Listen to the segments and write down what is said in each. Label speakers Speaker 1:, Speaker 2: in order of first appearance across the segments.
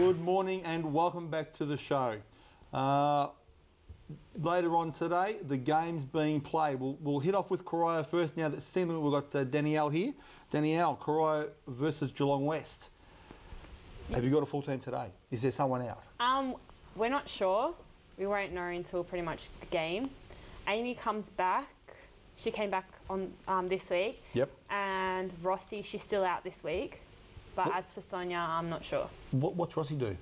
Speaker 1: Good morning and welcome back to the show. Later on today, the game's being played. We'll hit off with Corio first now that seemingly we've got Danielle here. Danielle, Corio versus Geelong West. Have you got a full team today? Is there someone out?
Speaker 2: We're not sure. We won't know until pretty much the game. Amy comes back. She came back on this week.
Speaker 1: Yep.
Speaker 2: And Rossi, she's still out this week. But as for Sonia, I'm not sure.
Speaker 1: What's Rossi do?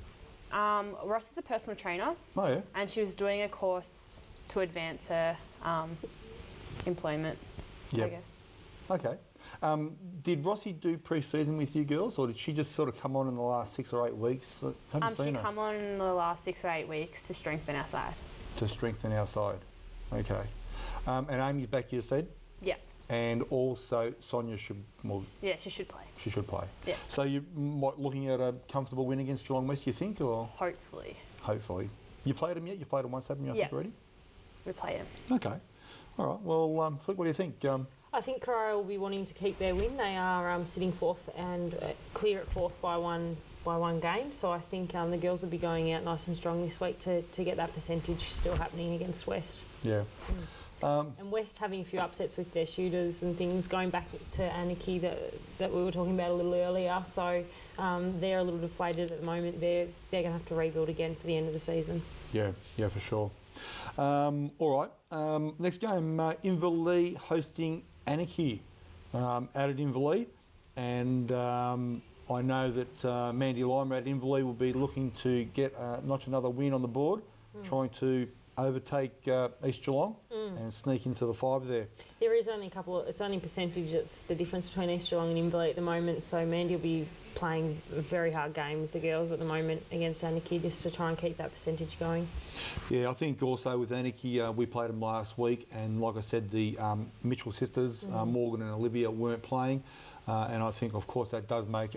Speaker 2: Rossi's a personal trainer.
Speaker 1: Oh, yeah.
Speaker 2: And she was doing a course to advance her employment, I guess.
Speaker 1: Okay. Did Rossi do pre-season with you girls, or did she just sort of come on in the last 6 or 8 weeks? I haven't seen her.
Speaker 2: She come on in the last 6 or 8 weeks to strengthen our side.
Speaker 1: To strengthen our side. Okay. And Amy's back, you said?
Speaker 2: Yeah.
Speaker 1: And also Sonia should... Well,
Speaker 2: yeah, she should play.
Speaker 1: She should play.
Speaker 2: Yeah.
Speaker 1: So you're looking at a comfortable win against Geelong West, you think? Or
Speaker 2: hopefully.
Speaker 1: Hopefully. You played them yet? You played them once, haven't you, I think, already?
Speaker 2: We play them.
Speaker 1: Okay. All right. Well, Flick, what do you think?
Speaker 3: I think Corio will be wanting to keep their win. They are sitting fourth and clear at fourth by one game. So I think the girls will be going out nice and strong this week to get that percentage still happening against West.
Speaker 1: Yeah.
Speaker 3: And West having a few upsets with their shooters and things, going back to Anarchy that we were talking about a little earlier. So they're a little deflated at the moment. They're going to have to rebuild again for the end of the season. Yeah,
Speaker 1: for sure. All right. Next game, Inverleigh hosting Anarchy out at Inverleigh. And I know that Mandy Lima at Inverleigh will be looking to get notch another win on the board, trying to overtake East Geelong and sneak into the 5 there.
Speaker 3: There is only a couple it's only percentage that's the difference between East Geelong and Inverleigh at the moment, so Mandy will be playing a very hard game with the girls at the moment against Anarchy just to try and keep that percentage going.
Speaker 1: Yeah, I think also with Anarchy, we played them last week, and like I said, the Mitchell sisters, Morgan and Olivia, weren't playing, and I think of course that does make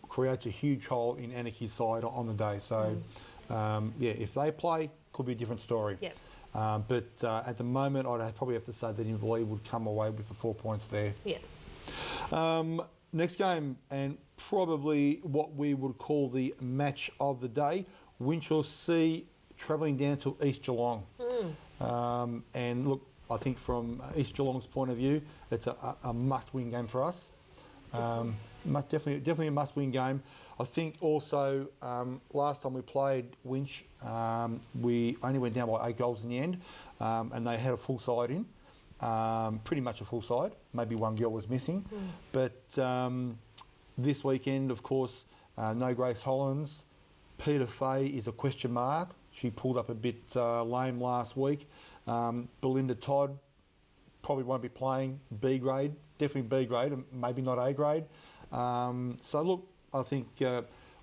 Speaker 1: creates a huge hole in Anarchy's side on the day. So if they play, could be a different story.
Speaker 3: Yep.
Speaker 1: But at the moment, I'd probably have to say that Inverleigh would come away with the 4 points there.
Speaker 3: Yeah.
Speaker 1: Next game, and probably what we would call the match of the day, Winchelsea travelling down to East Geelong. And look, I think from East Geelong's point of view, it's a must-win game for us. Definitely a must-win game. I think also last time we played Winch, we only went down by 8 goals in the end, and they had a full side in, pretty much a full side. Maybe one girl was missing, but this weekend, of course, no Grace Hollins. Peter Fay is a question mark. She pulled up a bit lame last week. Belinda Todd probably won't be playing. B grade, definitely B grade, and maybe not A grade. So look, I think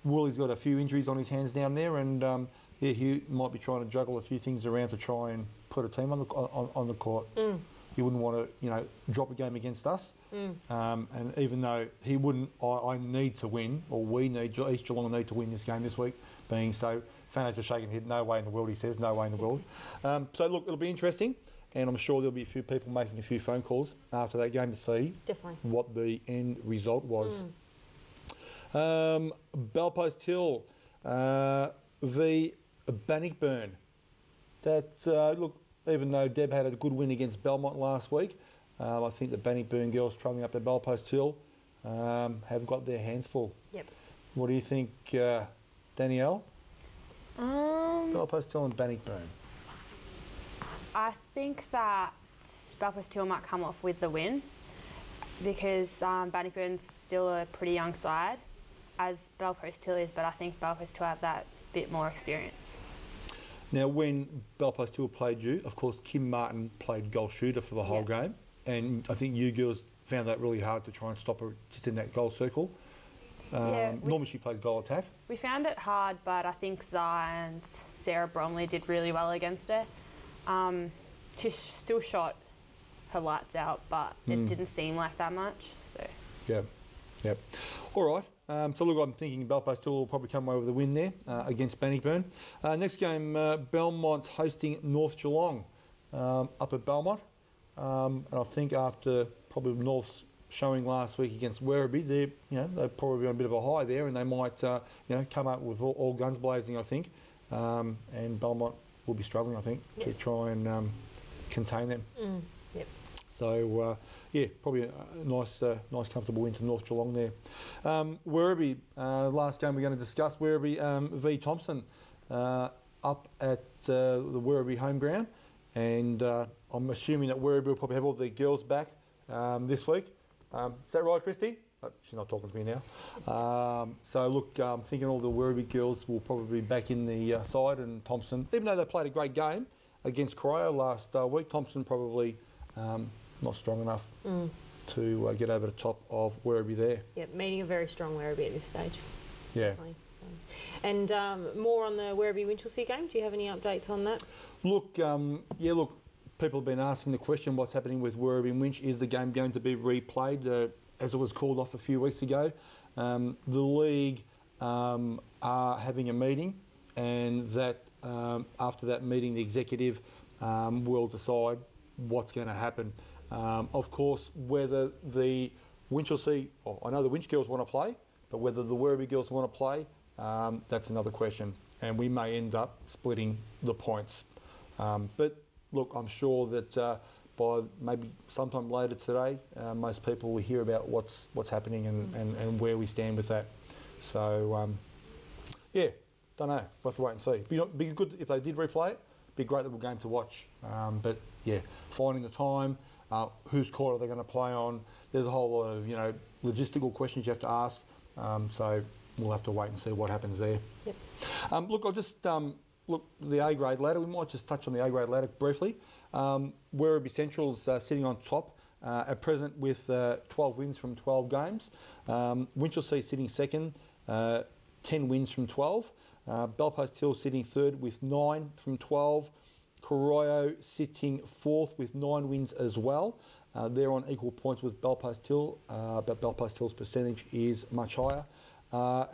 Speaker 1: Woolie's got a few injuries on his hands down there, and he might be trying to juggle a few things around to try and put a team on the court. He wouldn't want to, drop a game against us. And even though he wouldn't, I need to win, or we need, East Geelong need to win this game this week. Being so, Fano's just shaking his head. No way in the world, he says. No way in the world. So look, it'll be interesting. And I'm sure there'll be a few people making a few phone calls after that game to see what the end result was. Bellpost Hill v Bannockburn. That look, even though Deb had a good win against Belmont last week, I think the Bannockburn girls travelling up to Bellpost Hill have got their hands full.
Speaker 3: Yep.
Speaker 1: What do you think, Danielle? Bellpost Hill and Bannockburn.
Speaker 2: I think that Bellpost Hill might come off with the win because Bannockburn's still a pretty young side, as Bellpost Hill is, but I think Bellpost Hill have that bit more experience.
Speaker 1: Now, when Bellpost Hill played you, of course, Kim Martin played goal shooter for the whole game, and I think you girls found that really hard to try and stop her just in that goal circle. Normally she plays goal attack. We
Speaker 2: found it hard, but I think Zah and Sarah Bromley did really well against her. She still shot her lights out, but it didn't seem like that much. So.
Speaker 1: Yep. All right. So look, I'm thinking Bellpost Hill will probably come away with a win there against Bannockburn. Next game, Belmont hosting North Geelong up at Belmont. And I think after probably North's showing last week against Werribee, they're probably on a bit of a high there, and they might come up with all guns blazing, I think. And Belmont will be struggling, I think, to try and contain them.
Speaker 3: Yep.
Speaker 1: So probably a nice comfortable win to North Geelong there. Werribee, last game we're going to discuss, Werribee v Thompson, up at the Werribee home ground, and I'm assuming that Werribee will probably have all their girls back this week. Is that right, Christy? Oh, she's not talking to me now. So look, I'm thinking all the Werribee girls will probably be back in the side, and Thompson, even though they played a great game against Corio last week, Thompson probably not strong enough to get over the top of Werribee there.
Speaker 3: Yep, meeting a very strong Werribee at this stage.
Speaker 1: Yeah.
Speaker 3: Definitely. So. And more on the Werribee-Winchelsea game. Do you have any updates on that?
Speaker 1: Look, people have been asking the question, what's happening with Werribee and Winch? Is the game going to be replayed, as it was called off a few weeks ago? The league are having a meeting, and that after that meeting, the executive will decide what's going to happen. Of course, whether the Winchelsea, I know the Winch girls want to play, but whether the Werribee girls want to play, that's another question. And we may end up splitting the points. But look, I'm sure that by maybe sometime later today, most people will hear about what's happening and where we stand with that. So, don't know. We'll have to wait and see. Be good if they did replay it. Be a great little game to watch. But finding the time, whose court are they going to play on? There's a whole lot of logistical questions you have to ask. So we'll have to wait and see what happens there.
Speaker 3: Yep.
Speaker 1: Look, I'll just look the A grade ladder. We might just touch on the A grade ladder briefly. Werribee Central's sitting on top at present with 12 wins from 12 games. Winchelsea sitting second, 10 wins from 12. Belpost Hill sitting third with 9 from 12. Corio sitting fourth with 9 wins as well. They're on equal points with Belpost Hill, but Belpost Hill's percentage is much higher.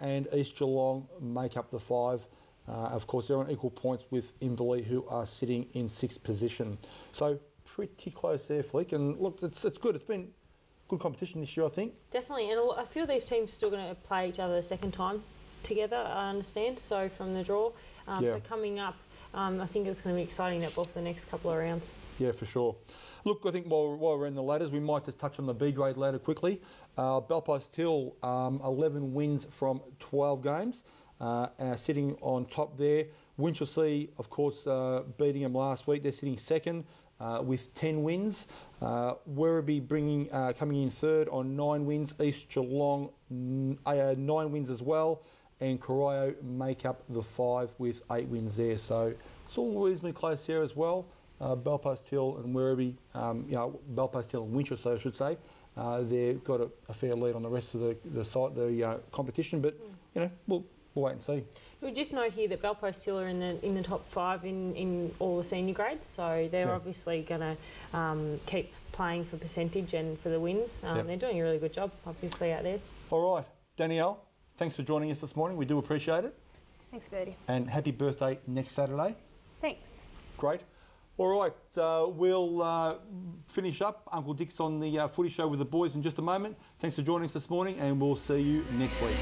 Speaker 1: And East Geelong make up the 5. Of course, they're on equal points with Inverleigh, who are sitting in 6th position. So pretty close there, Flick. And look, it's good. It's been good competition this year, I think.
Speaker 3: Definitely. And I feel these teams are still going to play each other a second time together, I understand, so from the draw. So coming up, I think it's going to be exciting netball for the next couple of rounds. Yeah, for sure.
Speaker 1: Look, I think while we're in the ladders, we might just touch on the B grade ladder quickly. Belpost Hill, 11 wins from 12 games, sitting on top there. Winchelsea, of course, beating them last week. They're sitting second with 10 wins. Werribee coming in third on 9 wins. East Geelong, 9 wins as well. And Corio make up the 5 with 8 wins there. So it's all reasonably close there as well. Belpost Hill and Werribee, Belpost Hill and Winchelsea, I should say, they've got a fair lead on the rest of the competition. But we'll wait and see.
Speaker 3: We'll just note here that Belpost Hill are in the top 5 in all the senior grades, so they're obviously going to keep playing for percentage and for the wins. They're doing a really good job, obviously, out there. All right,
Speaker 1: Danielle, thanks for joining us this morning. We do appreciate it.
Speaker 2: Thanks, Birdy.
Speaker 1: And happy birthday next Saturday.
Speaker 2: Thanks.
Speaker 1: Great. All right, we'll finish up Uncle Dick's on the footy show with the boys in just a moment. Thanks for joining us this morning, and we'll see you next week.